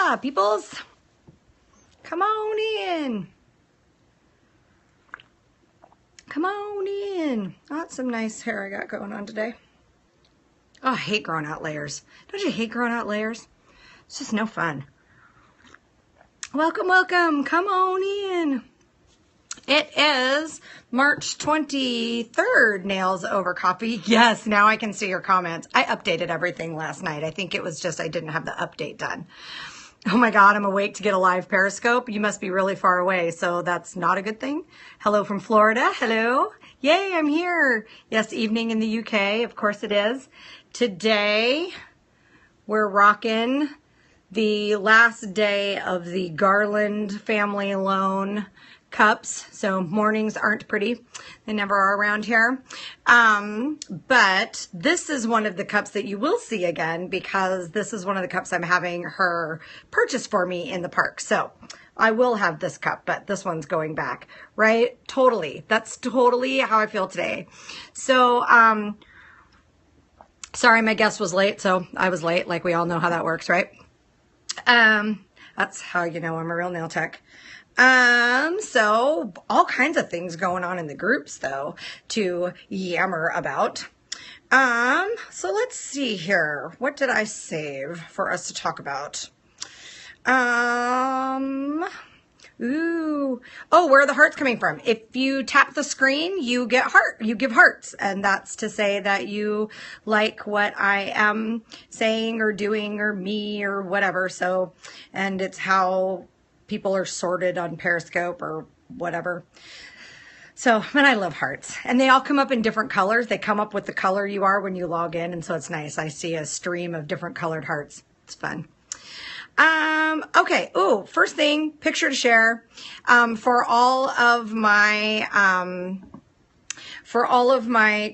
Yeah, peoples. Come on in. Come on in. Oh, that's some nice hair I got going on today. Oh, I hate growing out layers. Don't you hate growing out layers? It's just no fun. Welcome, welcome. Come on in. It is March 23rd, Nails Over Coffee. Yes, now I can see your comments. I updated everything last night. I think it was just I didn't have the update done. Oh my God, I'm awake to get a live Periscope. You must be really far away, so that's not a good thing. Hello from Florida. Hello. Yay, I'm here. Yes, evening in the UK. Of course it is. Today, we're rocking the last day of the Garland Family Loan cups. So mornings aren't pretty. They never are around here. But this is one of the cups that you will see again because this is one of the cups I'm having her purchase for me in the park. So I will have this cup, but this one's going back, right? Totally. That's totally how I feel today. So, sorry, my guest was late. So I was late. Like we all know how that works, right? That's how you know I'm a real nail tech. So all kinds of things going on in the groups though to yammer about. So let's see here. What did I save for us to talk about? Ooh. Oh, where are the hearts coming from? If you tap the screen, you get you give hearts. And that's to say that you like what I am saying or doing or me or whatever. So, and it's how people are sorted on Periscope or whatever. So, and I love hearts. And they all come up in different colors. They come up with the color you are when you log in. And so it's nice. I see a stream of different colored hearts. It's fun. Okay. Ooh, first thing, picture to share. For all of my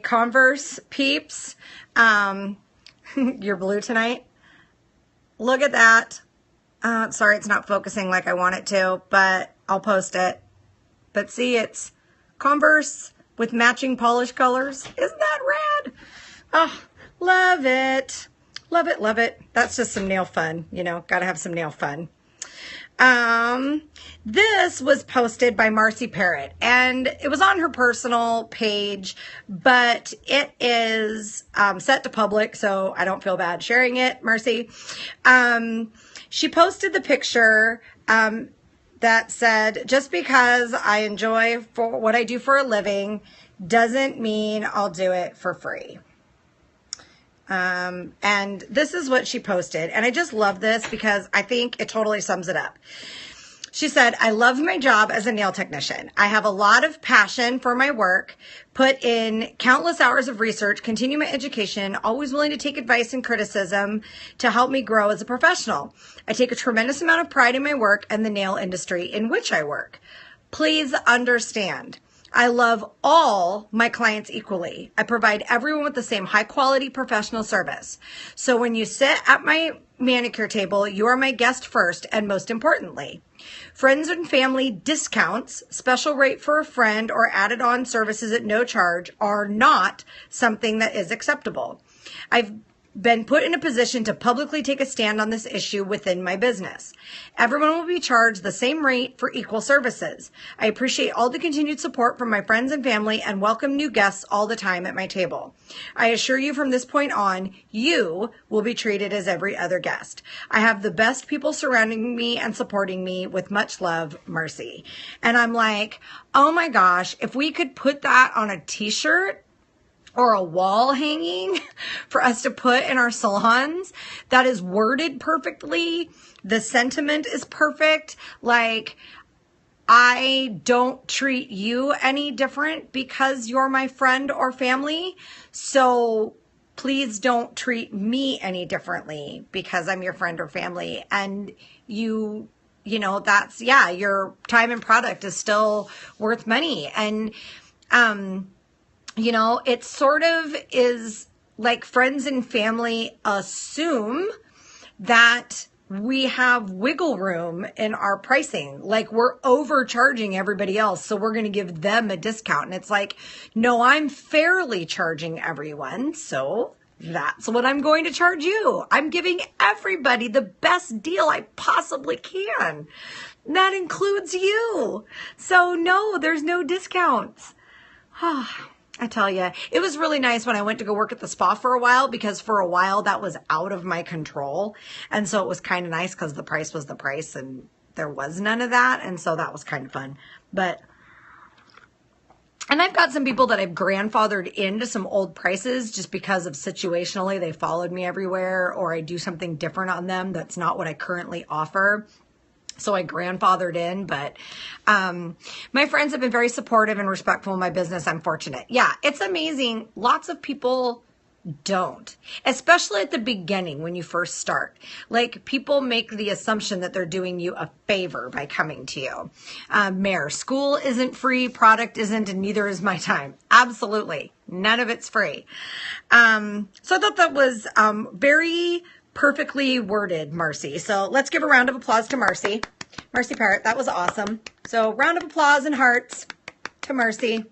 Converse peeps, you're blue tonight. Look at that. Sorry, it's not focusing like I want it to, but I'll post it. But see, it's Converse with matching polish colors. Isn't that rad? Oh, love it. Love it, love it. That's just some nail fun, you know, gotta have some nail fun. This was posted by Marcy Parrott, and it was on her personal page, but it is set to public, so I don't feel bad sharing it, Marcy. She posted the picture that said, just because I enjoy for what I do for a living doesn't mean I'll do it for free. And this is what she posted. And I just love this because I think it totally sums it up. She said, I love my job as a nail technician. I have a lot of passion for my work, put in countless hours of research, continue my education, always willing to take advice and criticism to help me grow as a professional. I take a tremendous amount of pride in my work and the nail industry in which I work. Please understand, I love all my clients equally. I provide everyone with the same high quality professional service. So when you sit at my manicure table, you are my guest first and most importantly. Friends and family discounts, special rate for a friend, or added on services at no charge are not something that is acceptable. I've been put in a position to publicly take a stand on this issue within my business. Everyone will be charged the same rate for equal services. I appreciate all the continued support from my friends and family and welcome new guests all the time at my table. I assure you from this point on, you will be treated as every other guest. I have the best people surrounding me and supporting me with much love, Marcy. And I'm like, oh my gosh, if we could put that on a t-shirt or a wall hanging for us to put in our salons that is worded perfectly. The sentiment is perfect. Like, I don't treat you any different because you're my friend or family. So please don't treat me any differently because I'm your friend or family. And you know, that's, yeah, your time and product is still worth money. And, you know, it sort of is like friends and family assume that we have wiggle room in our pricing. Like we're overcharging everybody else. So we're going to give them a discount. And it's like, no, I'm fairly charging everyone. So that's what I'm going to charge you. I'm giving everybody the best deal I possibly can. That includes you. So no, there's no discounts. I tell you, it was really nice when I went to go work at the spa for a while, because for a while that was out of my control. And so it was kind of nice because the price was the price and there was none of that. And so that was kind of fun. And I've got some people that I've grandfathered into some old prices just because of situationally they followed me everywhere, or I do something different on them that's not what I currently offer. So I grandfathered in, but my friends have been very supportive and respectful of my business. I'm fortunate. Yeah, it's amazing. Lots of people don't, especially at the beginning when you first start. Like, people make the assumption that they're doing you a favor by coming to you. Mayor, school isn't free, product isn't, and neither is my time. Absolutely. None of it's free. So I thought that was very perfectly worded, Marcy. So let's give a round of applause to Marcy. Marcy Parrott, that was awesome. So round of applause and hearts to Marcy,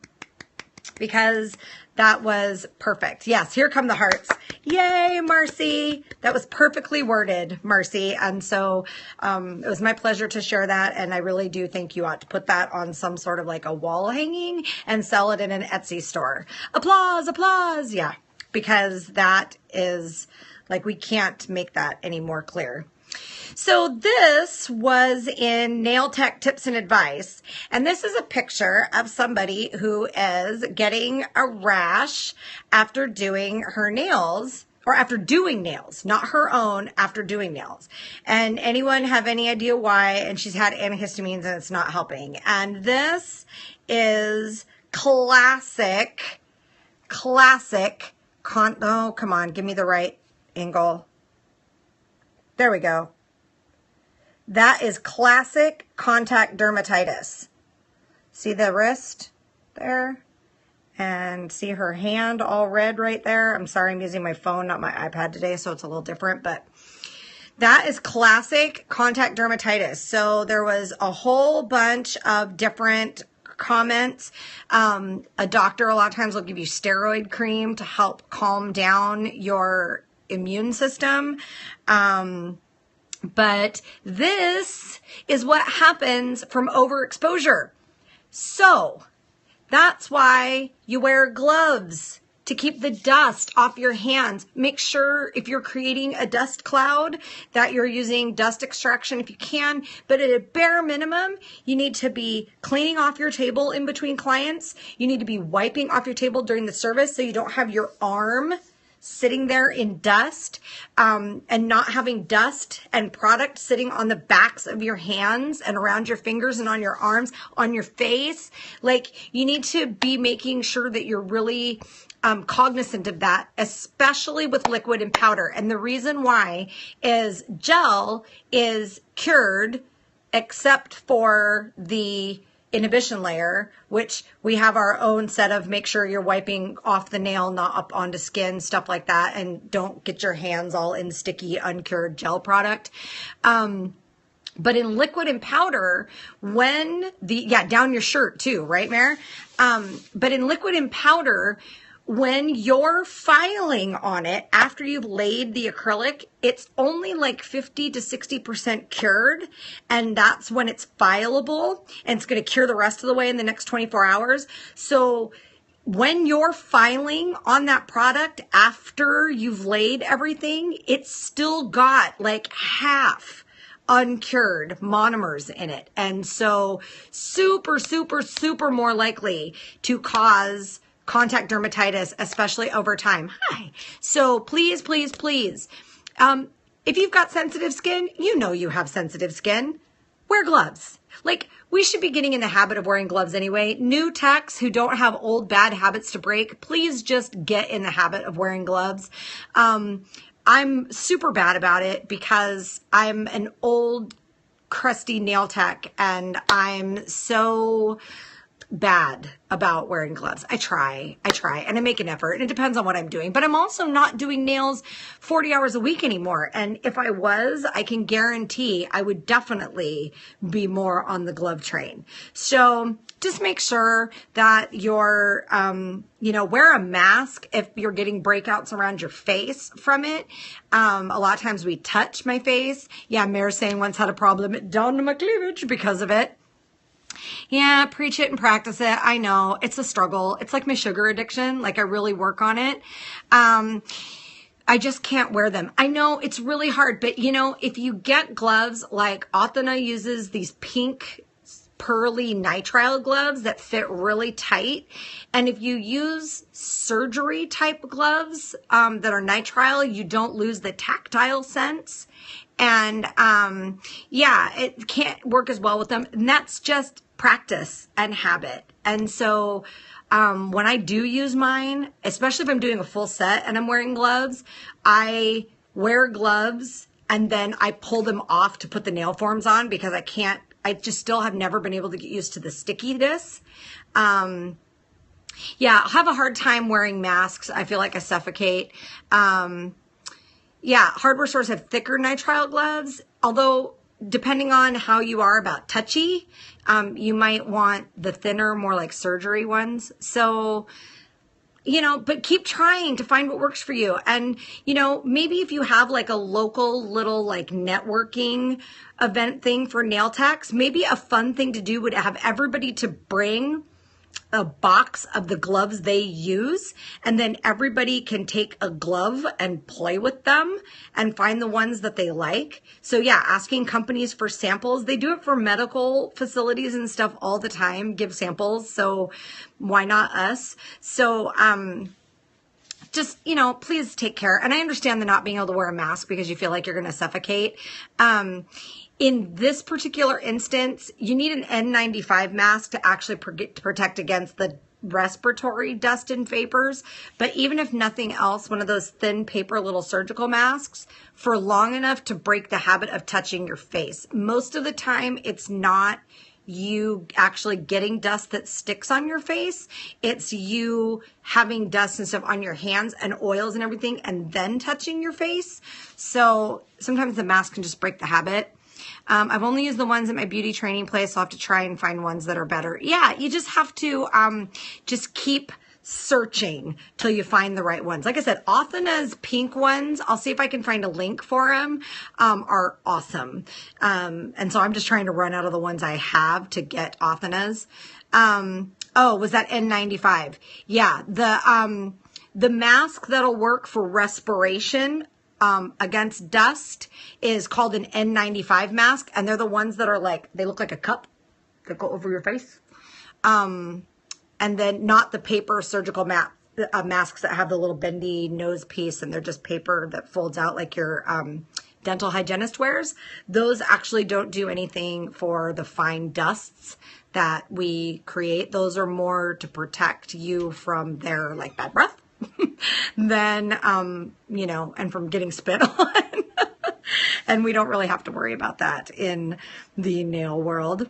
because that was perfect. Yes, here come the hearts. Yay, Marcy. That was perfectly worded, Marcy. And so it was my pleasure to share that. And I really do think you ought to put that on some sort of like a wall hanging and sell it in an Etsy store. Applause, applause. Yeah, because that is like, we can't make that any more clear. So this was in Nail Tech Tips and Advice, and this is a picture of somebody who is getting a rash after doing her nails, or after doing nails, not her own, after doing nails. And anyone have any idea why? And she's had antihistamines and it's not helping. And this is classic, oh, come on, give me the right angle. There we go. That is classic contact dermatitis. See the wrist there? And see her hand all red right there? I'm sorry, I'm using my phone, not my iPad today, so it's a little different, but that is classic contact dermatitis. So there was a whole bunch of different comments. A doctor a lot of times will give you steroid cream to help calm down your immune system. But this is what happens from overexposure. So that's why you wear gloves, to keep the dust off your hands. Make sure if you're creating a dust cloud that you're using dust extraction if you can, but at a bare minimum, you need to be cleaning off your table in between clients. You need to be wiping off your table during the service so you don't have your arm sitting there in dust, and not having dust and product sitting on the backs of your hands and around your fingers and on your arms, on your face. Like, you need to be making sure that you're really cognizant of that, especially with liquid and powder. And the reason why is gel is cured except for the inhibition layer, which we have our own set of make sure you're wiping off the nail, not up onto skin, stuff like that, and don't get your hands all in sticky, uncured gel product. But in liquid and powder, when down your shirt too, right, Mare? But in liquid and powder, when you're filing on it after you've laid the acrylic, it's only like 50 to 60% cured, and that's when it's fileable, and it's going to cure the rest of the way in the next 24 hours. So when you're filing on that product after you've laid everything, it's still got like half uncured monomers in it. And so super, super, super more likely to cause contact dermatitis, especially over time. Hi. So please, please, please, if you've got sensitive skin, you know you have sensitive skin, wear gloves. Like, we should be getting in the habit of wearing gloves anyway. New techs who don't have old bad habits to break, please just get in the habit of wearing gloves. I'm super bad about it because I'm an old crusty nail tech, and I'm so bad about wearing gloves. I try, and I make an effort, and it depends on what I'm doing, but I'm also not doing nails 40 hours a week anymore. And if I was, I can guarantee I would definitely be more on the glove train. So just make sure that you're, wear a mask if you're getting breakouts around your face from it. A lot of times we touch my face. Yeah, Mayor's saying once had a problem down to my cleavage because of it. Yeah, preach it and practice it. I know it's a struggle. It's like my sugar addiction. Like I really work on it. I just can't wear them. I know it's really hard, but if you get gloves like Athena uses these pink pearly nitrile gloves that fit really tight. And if you use surgery type gloves that are nitrile, you don't lose the tactile sense. And it can't work as well with them. And that's just practice and habit. And so when I do use mine, especially if I'm doing a full set and I'm wearing gloves, I wear gloves and then I pull them off to put the nail forms on because I just still have never been able to get used to the stickiness. I have a hard time wearing masks. I feel like I suffocate. Hardware stores have thicker nitrile gloves, although depending on how you are about touchy, you might want the thinner, more like surgery ones. So, but keep trying to find what works for you. And, maybe if you have like a local little like networking event thing for nail techs, maybe a fun thing to do would have everybody to bring a box of the gloves they use, and then everybody can take a glove and play with them and find the ones that they like. So asking companies for samples. They do it for medical facilities and stuff all the time, give samples. So why not us? So, just, please take care. And I understand the not being able to wear a mask because you feel like you're going to suffocate. In this particular instance, you need an N95 mask to actually protect against the respiratory dust and vapors. But even if nothing else, one of those thin paper little surgical masks for long enough to break the habit of touching your face. Most of the time, it's not you actually getting dust that sticks on your face. It's you having dust and stuff on your hands and oils and everything and then touching your face. So sometimes the mask can just break the habit. I've only used the ones at my beauty training place. So I'll have to try and find ones that are better. Yeah, you just have to just keep searching till you find the right ones. Like I said, Athena's pink ones, I'll see if I can find a link for them, are awesome. And so I'm just trying to run out of the ones I have to get Athena's. Was that N95? Yeah, the mask that'll work for respiration against dust is called an N95 mask, and they're the ones that are like, they look like a cup that go over your face. And then not the paper surgical masks that have the little bendy nose piece and they're just paper that folds out like your dental hygienist wears. Those actually don't do anything for the fine dusts that we create. Those are more to protect you from their like bad breath. Then, and from getting spit on. And we don't really have to worry about that in the nail world.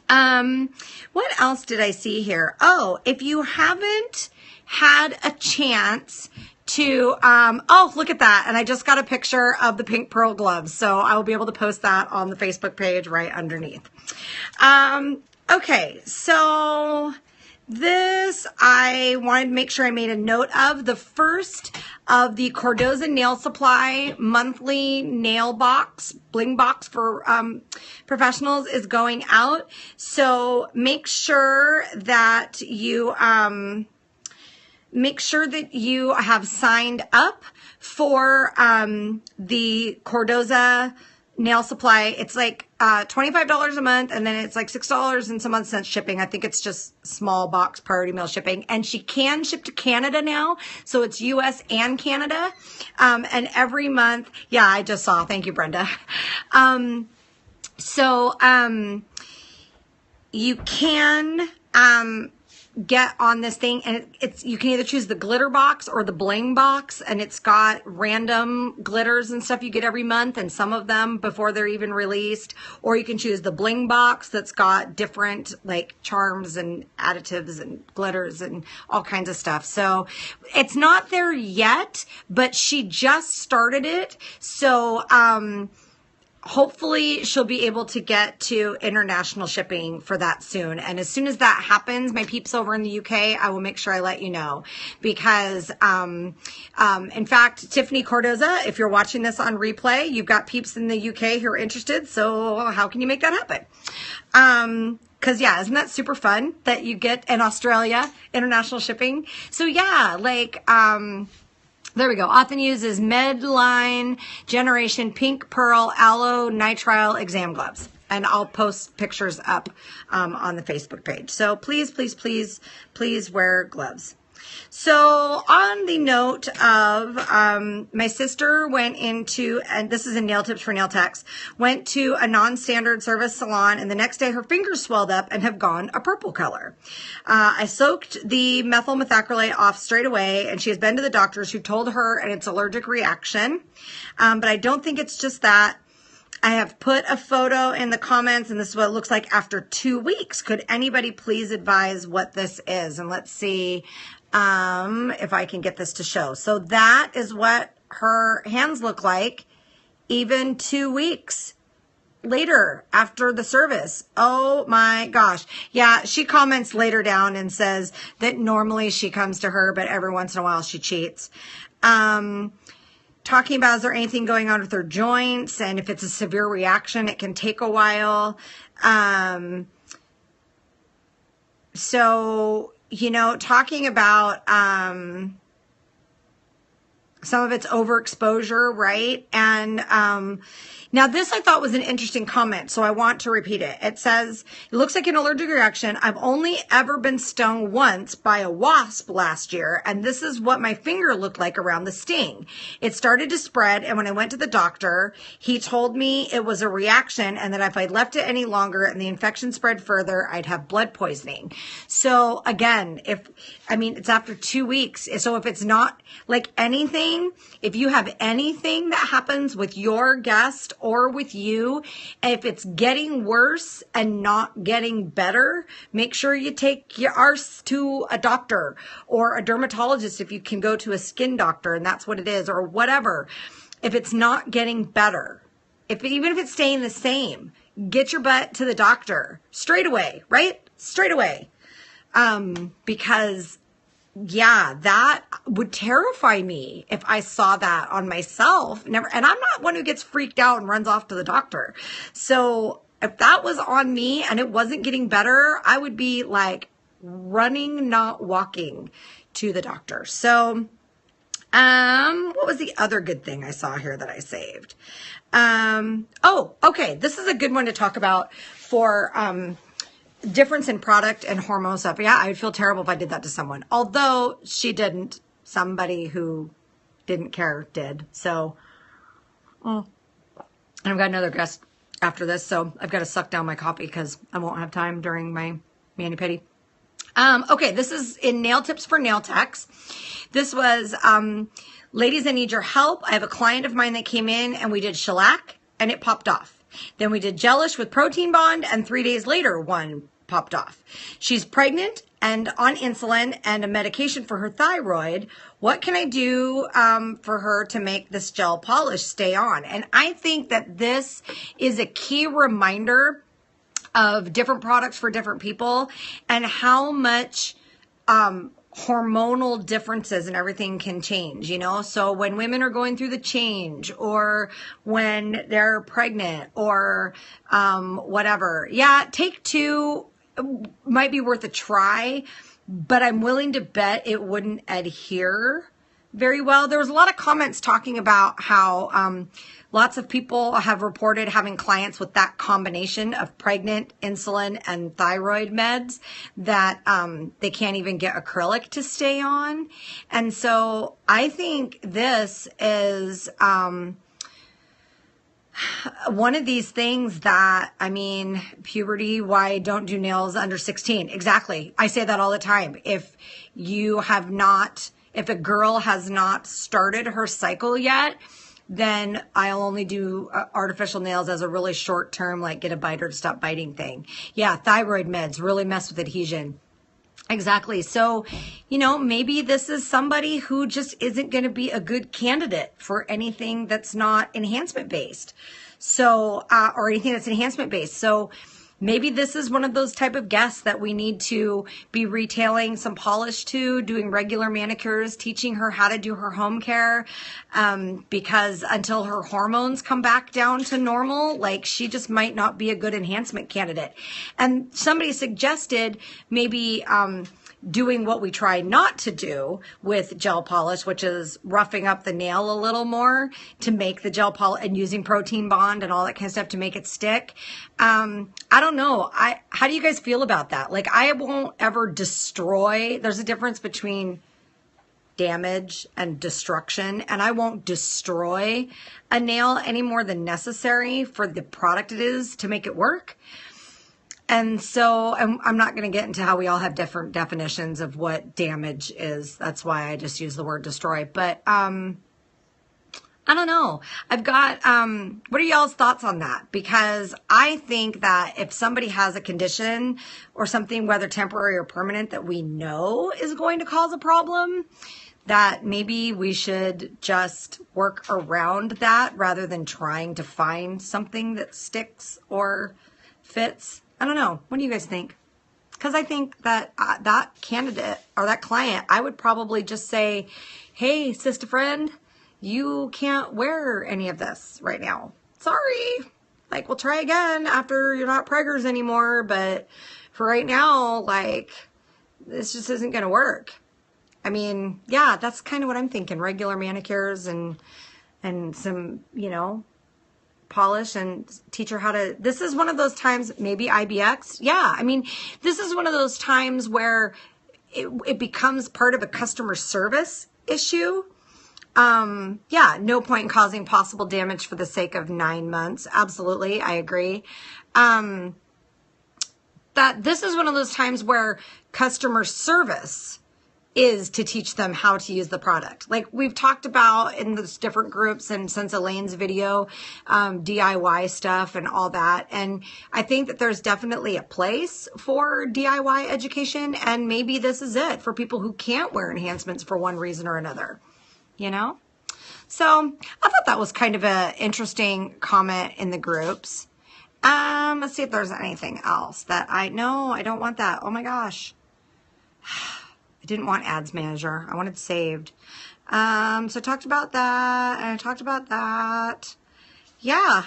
What else did I see here? Oh, if you haven't had a chance to, look at that. And I just got a picture of the pink pearl gloves. So I will be able to post that on the Facebook page right underneath. Okay, so this, I wanted to make sure I made a note of. The first of the Cordoza Nail Supply monthly nail box, bling box for professionals is going out. So make sure that you have signed up for the Cordoza Nail Supply. It's like $25 a month, and then it's like $6 and some odd cents shipping. I think it's just small box priority mail shipping, and she can ship to Canada now, so it's US and Canada. And every month, yeah, I just saw. Thank you, Brenda. You can get on this thing, and it's you can either choose the glitter box or the bling box, and it's got random glitters and stuff you get every month, and some of them before they're even released, or you can choose the bling box that's got different like charms and additives and glitters and all kinds of stuff. So it's not there yet, but she just started it. So hopefully she'll be able to get to international shipping for that soon. And as soon as that happens, my peeps over in the UK, I will make sure I let you know, because, in fact, Tiffany Cordoza, if you're watching this on replay, you've got peeps in the UK who are interested. So how can you make that happen? Cause yeah, isn't that super fun that you get in Australia international shipping? So yeah, like, there we go. Often uses Medline Generation Pink Pearl Aloe Nitrile Exam Gloves. And I'll post pictures up on the Facebook page. So please, please, please, please wear gloves. So on the note of my sister went into, and this is in Nail Tips for Nail Techs, went to a non-standard service salon, and the next day her fingers swelled up and have gone a purple color. I soaked the methyl methacrylate off straight away, and she has been to the doctors who told her and it's allergic reaction. But I don't think it's just that. I have put a photo in the comments, and this is what it looks like after 2 weeks. Could anybody please advise what this is? And let's see if I can get this to show. So that is what her hands look like even 2 weeks later after the service. Oh my gosh. Yeah, she comments later down and says that normally she comes to her, but every once in a while she cheats. Talking about, is there anything going on with her joints? And if it's a severe reaction, it can take a while. So, you know, talking about some of it's overexposure, right? And now this I thought was an interesting comment, so I want to repeat it. It says, it looks like an allergic reaction. I've only ever been stung once by a wasp last year, and this is what my finger looked like around the sting. It started to spread, and when I went to the doctor, he told me it was a reaction and that if I left it any longer and the infection spread further, I'd have blood poisoning. So again, it's after 2 weeks. So if it's not like anything, if you have anything that happens with your guest or with you, if it's getting worse and not getting better, make sure you take your arse to a doctor or a dermatologist if you can go to a skin doctor and that's what it is, or whatever. If it's not getting better, even if it's staying the same, get your butt to the doctor straight away, right? Straight away. Because yeah, that would terrify me if I saw that on myself. And I'm not one who gets freaked out and runs off to the doctor. So if that was on me and it wasn't getting better, I would be like running, not walking to the doctor. So, what was the other good thing I saw here that I saved? Oh, okay. This is a good one to talk about for, difference in product and hormone stuff. Yeah, I would feel terrible if I did that to someone. Although she didn't. Somebody who didn't care did. So, and I've got another guest after this, so I've got to suck down my coffee because I won't have time during my mani-pedi. Okay, this is in Nail Tips for Nail Techs. This was, ladies, I need your help. I have a client of mine that came in and we did shellac and it popped off. Then we did gelish with protein bond, and 3 days later, one popped off. She's pregnant and on insulin and a medication for her thyroid. What can I do for her to make this gel polish stay on? And I think that this is a key reminder of different products for different people and how much hormonal differences and everything can change, you know? So when women are going through the change or when they're pregnant or whatever, yeah, Take Two might be worth a try, but I'm willing to bet it wouldn't adhere very well. There was a lot of comments talking about how lots of people have reported having clients with that combination of pregnant, insulin, and thyroid meds that they can't even get acrylic to stay on. And so I think this is one of these things that, I mean, puberty, why don't do nails under 16? Exactly. I say that all the time. If a girl has not started her cycle yet, then I'll only do artificial nails as a really short term, like get a biter to stop biting thing. Yeah, thyroid meds really mess with adhesion. Exactly. So, maybe this is somebody who just isn't going to be a good candidate for anything that's not enhancement based. So, or anything that's enhancement based. So maybe this is one of those type of guests that we need to be retailing some polish to, doing regular manicures, teaching her how to do her home care, because until her hormones come back down to normal, like she just might not be a good enhancement candidate. And somebody suggested maybe doing what we try not to do with gel polish, which is roughing up the nail a little more to make the gel polish and using protein bond and all that kind of stuff to make it stick. I don't know. How do you guys feel about that? Like, I won't ever destroy. There's a difference between damage and destruction, and I won't destroy a nail any more than necessary for the product it is to make it work. And so I'm not going to get into how we all have different definitions of what damage is. That's why I just use the word destroy. But I don't know. I've got, what are y'all's thoughts on that? Because I think that if somebody has a condition or something, whether temporary or permanent, that we know is going to cause a problem, that maybe we should just work around that rather than trying to find something that sticks or fits. I don't know. What do you guys think? Because I think that that candidate or that client, I would probably just say, hey, sister friend, you can't wear any of this right now. Sorry. Like, we'll try again after you're not preggers anymore. But for right now, like, this just isn't going to work. I mean, yeah, that's kind of what I'm thinking. Regular manicures and some, polish and teach her how to, this is one of those times, maybe IBX. Yeah. I mean, this is one of those times where it becomes part of a customer service issue. Yeah, no point in causing possible damage for the sake of 9 months. Absolutely. I agree. That this is one of those times where customer service is to teach them how to use the product. Like we've talked about in those different groups and since Elaine's video, DIY stuff and all that. And I think that there's definitely a place for DIY education. And maybe this is it for people who can't wear enhancements for one reason or another, So I thought that was kind of an interesting comment in the groups. Let's see if there's anything else that I don't want that. Oh my gosh. I didn't want ads manager. I wanted saved. So I talked about that and I talked about that. Yeah,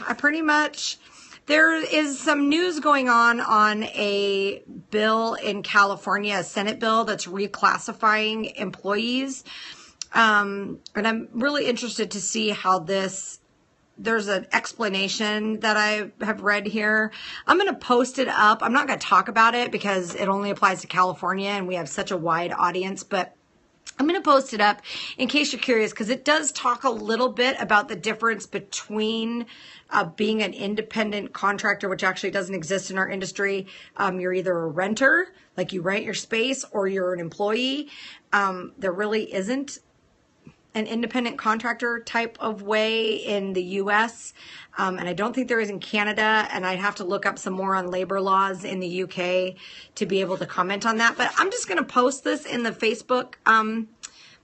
there is some news going on a bill in California, a Senate bill that's reclassifying employees. And I'm really interested to see how there's an explanation that I have read here. I'm going to post it up. I'm not going to talk about it because it only applies to California and we have such a wide audience, but I'm going to post it up in case you're curious because it does talk a little bit about the difference between being an independent contractor, which actually doesn't exist in our industry. You're either a renter, like you rent your space, or you're an employee. There really isn't an independent contractor type of way in the US. And I don't think there is in Canada. And I'd have to look up some more on labor laws in the UK to be able to comment on that. But I'm just going to post this in the Facebook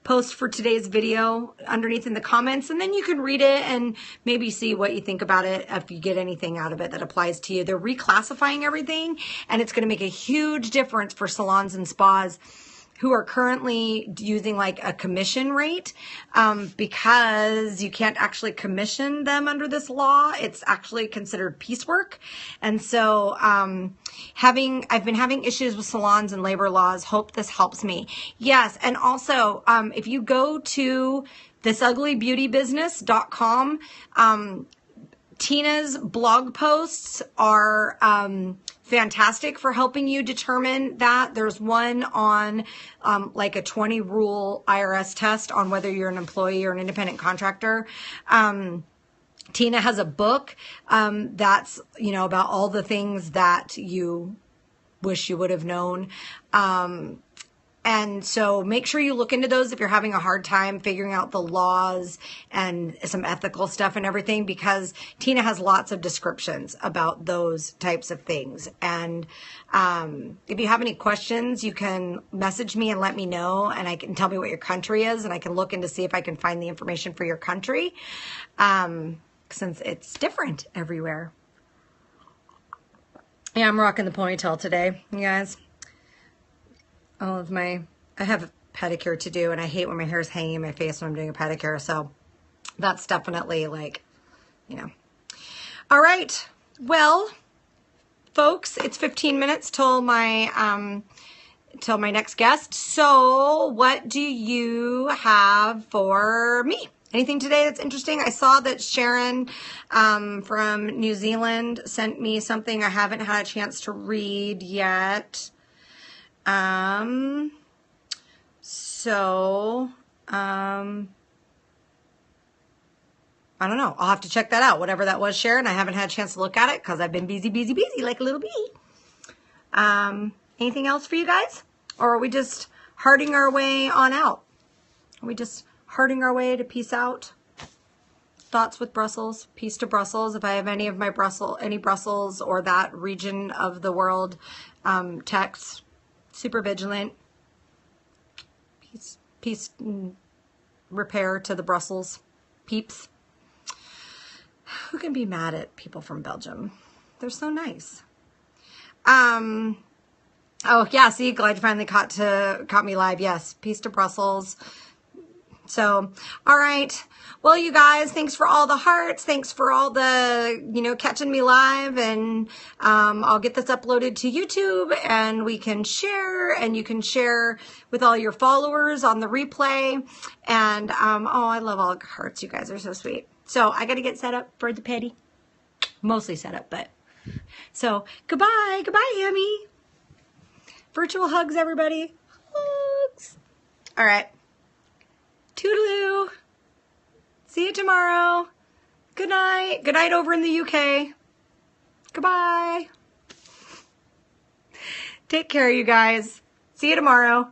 post for today's video underneath in the comments. And then you can read it and maybe see what you think about it if you get anything out of it that applies to you. They're reclassifying everything. And it's going to make a huge difference for salons and spas who are currently using like a commission rate, because you can't actually commission them under this law. It's actually considered piecework. And so, I've been having issues with salons and labor laws. Hope this helps me. Yes. And also, if you go to thisuglybeautybusiness.com, Tina's blog posts are, fantastic for helping you determine that. There's one on like a 20 rule IRS test on whether you're an employee or an independent contractor. Tina has a book that's, you know, about all the things that you wish you would have known. And so make sure you look into those if you're having a hard time figuring out the laws and some ethical stuff and everything, because Tina has lots of descriptions about those types of things. And if you have any questions, you can message me and let me know, and I can tell me what your country is, and I can look into see if I can find the information for your country, since it's different everywhere. Yeah, I'm rocking the ponytail today, you guys. All of I have a pedicure to do, and I hate when my hair is hanging in my face when I'm doing a pedicure, so that's definitely like, you know. All right, well, folks, it's 15 minutes till my next guest. So what do you have for me? Anything today that's interesting? I saw that Sharon from New Zealand sent me something I haven't had a chance to read yet. I don't know. I'll have to check that out. Whatever that was, Sharon. I haven't had a chance to look at it because I've been busy like a little bee. Anything else for you guys? Or are we just hearting our way on out? Are we just hearting our way to peace out? Thoughts with Brussels, peace to Brussels. If I have any of my Brussels or that region of the world, texts, super vigilant. Peace, repair to the Brussels peeps. Who can be mad at people from Belgium? They're so nice. Oh yeah, see, glad you finally caught me live. Yes, peace to Brussels. So, all right. Well, you guys, thanks for all the hearts. Thanks for all the, you know, catching me live. And I'll get this uploaded to YouTube, and we can share, and you can share with all your followers on the replay. And, oh, I love all the hearts. You guys are so sweet. So I got to get set up for the petty. Mostly set up, but. So, goodbye. Goodbye, Amy. Virtual hugs, everybody. Hugs. All right. Toodaloo. See you tomorrow. Good night. Good night over in the UK. Goodbye. Take care, you guys. See you tomorrow.